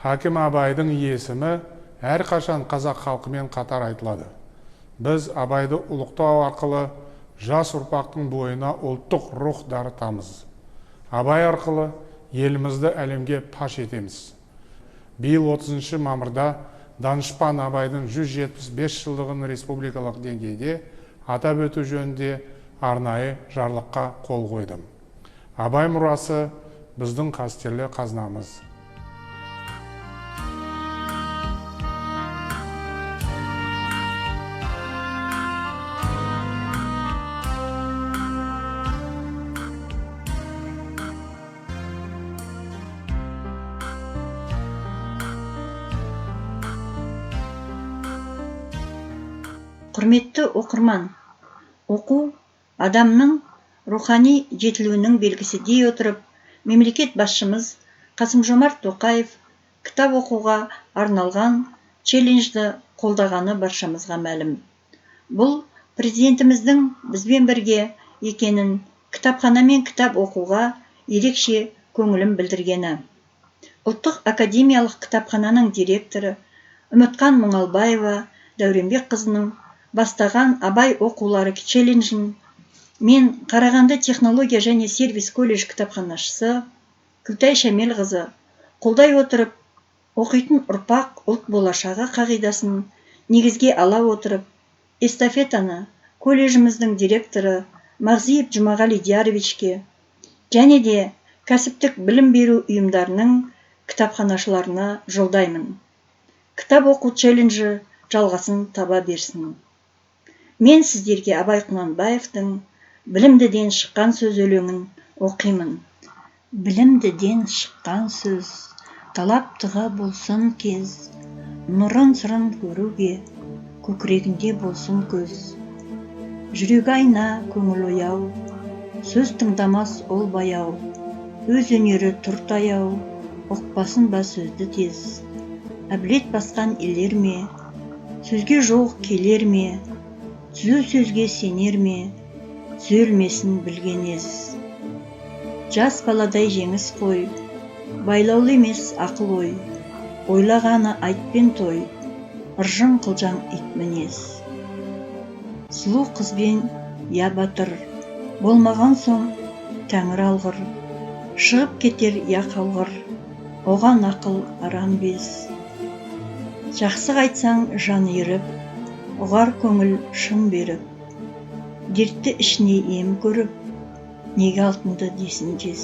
Хакім Абайдың есімі әрқашан қазақ халқымен қатар айтылады. Біз Абайды ұлықтау арқылы жас ұрпақтың бойына ұлттық рух дарытамыз. Абай арқылы елімізді әлемге паш етеміз. Биыл 30 мамырда Данышпан Абайдың 175 жылдығын республикалық деңгейде атап өту жөнінде арнайы жарлыққа қол қойдым. Абай мұрасы біздің қастерлі қазынамыз. Құрметті оқырман, оқу адамның рухани жетілуінің белгісі дей отырып, мемлекет басшымыз Қасым-Жомарт Тоқаев кітап оқуға арналған челленджді қолдағаны баршамызға мәлім. Бұл президентіміздің бізбен бірге екенін, кітапхана мен кітап оқуға ерекше көңілін білдіргені. Ұлттық академиялық кітапхананың директоры Үмітқан Мұңалбаева Дәуренбек қызының бастаған Абай оқулары челленджін мен Қарағанды технология және сервис колледж кітапханашысы Күлтай Шамелқызы қолдай отырып, оқитын ұрпақ ұлт болашағы қағидасын негізге ала отырып, эстафетаны колледжіміздің директоры Мағзиев Жұмағали Дияровичке және де кәсіптік білім беру ұйымдарының кітапханашыларына жолдаймын. Кітап оқу челленджі жалғасын таба берсін. Мен сіздерге Абай Құнанбаевтың «Білімдіден шыққан сөз» өлеңін оқимын. Білімдіден шыққан сөз, талаптыға болсын кез, нұрын сырын көруге, көкірегінде болсын көз. Жүрегі айна, көңіл ояу, сөз тыңдамас ол баяу, өз өнері тұр таяу, ұқпасын ба сөзді тез. Әбілет басқан елер ме, сөзге жоқ келер ме, түзу сөзге сенер ме, түзелмесін білген ез. Жас баладай жеңіс қой, байлаулы емес ақыл ой, ойлағаны айтпен той, ыржың қылжаң ит мінез. Сұлу қызбен я батыр, болмаған соң тәңір алғыр, шығып кетер я қалғыр, оған ақыл арам без. Жақсы қайтсаң жан еріп, ұғар көңіл шын беріп, дертті ішіне ем көріп, неге алтынды десін жез.